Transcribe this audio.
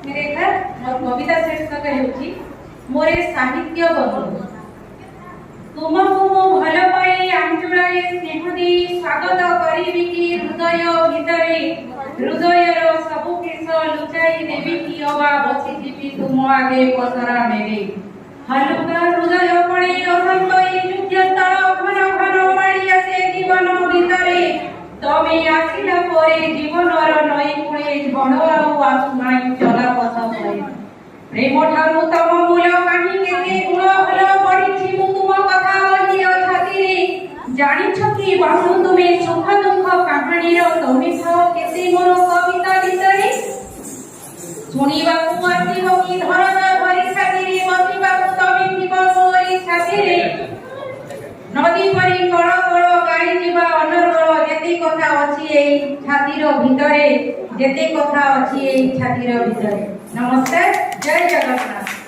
ରେଖା ମୋର କବିତା ଶୀର୍ଷକ ହେଉଛି ମୋର ସାହିତ୍ୟ ବନ୍ଧୁ। ତୁମକୁ ମୁଁ ଭଲ ପାଇ ଆଞ୍ଚୁଳାରେ ସ୍ନେହ ଦେଇ ସ୍ୱାଗତ କରିବି କି ହୃଦୟ ଭିତରେ, ହୃଦୟର ସବୁ କେଶ ଲୁଚାଇ ଦେବି କି ଅବା ବସିଯିବି ତୁମ ଆଗେ ପସରା ନେବି। ହାଲୁକା ହୃଦୟ ପଡ଼େ ଅସନ୍ତ ଏ ଯୁଦ୍ଧସ୍ଥଳ, ଘନ ଘନ ମାଡ଼ି ଆସେ ଜୀବନ ଭିତରେ। ତମେ ଆସିଲା ପରେ ଜୀବନର ନଈ କୂଳେ ଝଡ଼ ଆଉ ଆସୁନାହିଁ ଚଲାପଥ ପରେ। ପ୍ରେମ ଠାରୁ ତମ ମୂଳ କାହିଁ କେତେ ଗୁଣ ଭଲ ପଡ଼ିଛି ମୁଁ ତୁମ କଥା ବହି ଛାତିରେ। ଜାଣିଛ କି ବନ୍ଧୁ ତୁମେ ସୁଖ ଦୁଃଖ କାହାଣୀର ତମେ ଥାଅ କେତେ ମୋର କବିତା ଭିତରେ। ଶୁଣିବାକୁ ଆସିବ କି ଧରଣା ଭରି ଛାତିରେ, ବସିବାକୁ ତମେ ଥିବ ମୋରି ଛାତିରେ। ନଦୀ ପରି କଳ କଳ ଗାଇ ଯିବା ଅନର୍ଗଳ, ଯେତେ କଥା ଅଛି এই ଛାତିର ଭିତରେ, ଯେତେ କଥା ଅଛି এই ଛାତିର ଭିତରେ। ନମସ୍କାର, ଜୟ ଜଗନ୍ନାଥ।